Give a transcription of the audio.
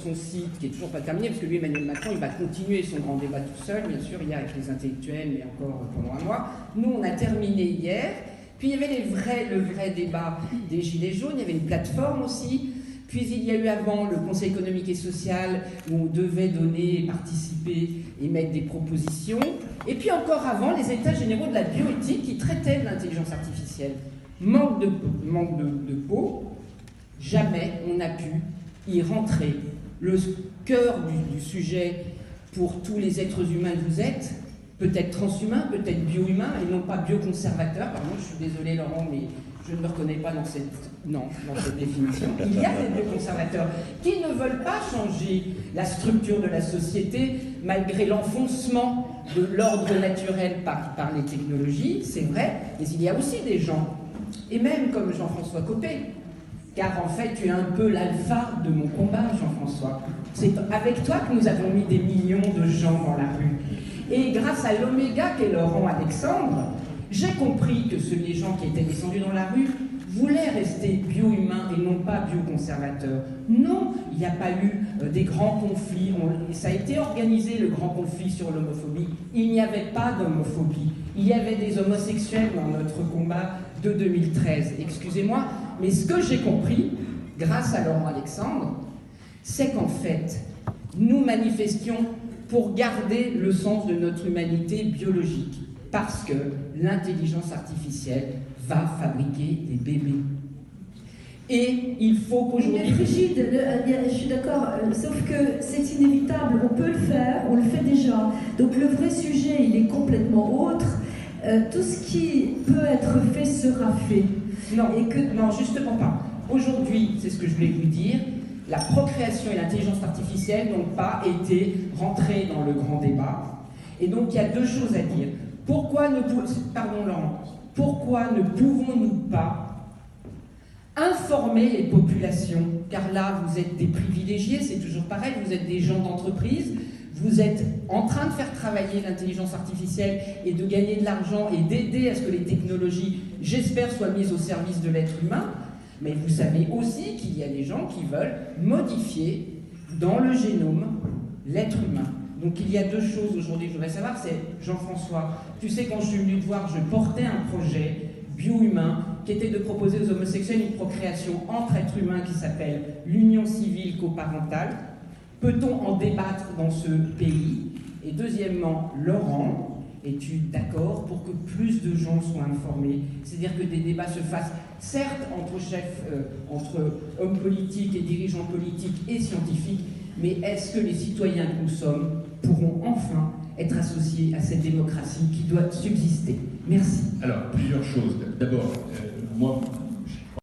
son site, qui est toujours pas terminé, parce que lui, Emmanuel Macron, il va continuer son grand débat tout seul, bien sûr, hier avec les intellectuels, mais encore pendant un mois. Nous, on a terminé hier. Puis il y avait le vrai débat des Gilets jaunes, il y avait une plateforme aussi. Puis il y a eu avant le Conseil économique et social où on devait donner, participer et mettre des propositions. Et puis encore avant, les états généraux de la bioéthique qui traitaient de l'intelligence artificielle. Manque de peau, jamais on n'a pu y rentrer. Le cœur du sujet pour tous les êtres humains que vous êtes, peut-être transhumains, peut-être bio-humains, et non pas bioconservateurs. Pardon, je suis désolée Laurent, mais je ne me reconnais pas dans cette définition. Il y a des bioconservateurs qui ne veulent pas changer la structure de la société malgré l'enfoncement de l'ordre naturel par les technologies, c'est vrai, mais il y a aussi des gens, et même comme Jean-François Copé, car en fait tu es un peu l'alpha de mon combat, Jean-François. C'est avec toi que nous avons mis des millions de gens dans la rue. Et grâce à l'oméga qu'est Laurent Alexandre, j'ai compris que les gens qui étaient descendus dans la rue voulaient rester bio-humains et non pas bio-conservateurs. Non, il n'y a pas eu des grands conflits. Ça a été organisé, le grand conflit sur l'homophobie. Il n'y avait pas d'homophobie. Il y avait des homosexuels dans notre combat de 2013. Excusez-moi, mais ce que j'ai compris, grâce à Laurent Alexandre, c'est qu'en fait, nous manifestions pour garder le sens de notre humanité biologique, parce que l'intelligence artificielle va fabriquer des bébés. Et il faut qu'aujourd'hui... Frigide, je suis d'accord, sauf que c'est inévitable, on peut le faire, on le fait déjà. Donc le vrai sujet, il est complètement autre. Tout ce qui peut être fait sera fait. Non, justement pas. Aujourd'hui, c'est ce que je voulais vous dire, la procréation et l'intelligence artificielle n'ont pas été rentrées dans le grand débat. Et donc il y a deux choses à dire. Pourquoi ne pouvons-nous pas informer les populations? Car là, vous êtes des privilégiés, c'est toujours pareil, vous êtes des gens d'entreprise, vous êtes en train de faire travailler l'intelligence artificielle et de gagner de l'argent et d'aider à ce que les technologies, j'espère, soient mises au service de l'être humain. Mais vous savez aussi qu'il y a des gens qui veulent modifier dans le génome l'être humain. Donc il y a deux choses aujourd'hui que je voudrais savoir, c'est Jean-François, tu sais quand je suis venu te voir, je portais un projet bio-humain qui était de proposer aux homosexuels une procréation entre êtres humains qui s'appelle l'union civile coparentale. Peut-on en débattre dans ce pays? Et deuxièmement, Laurent, es-tu d'accord pour que plus de gens soient informés? C'est-à-dire que des débats se fassent, certes entre chefs, entre hommes politiques et dirigeants politiques et scientifiques, mais est-ce que les citoyens que nous sommes pourront enfin être associés à cette démocratie qui doit subsister? Merci. Alors, plusieurs choses. D'abord, moi,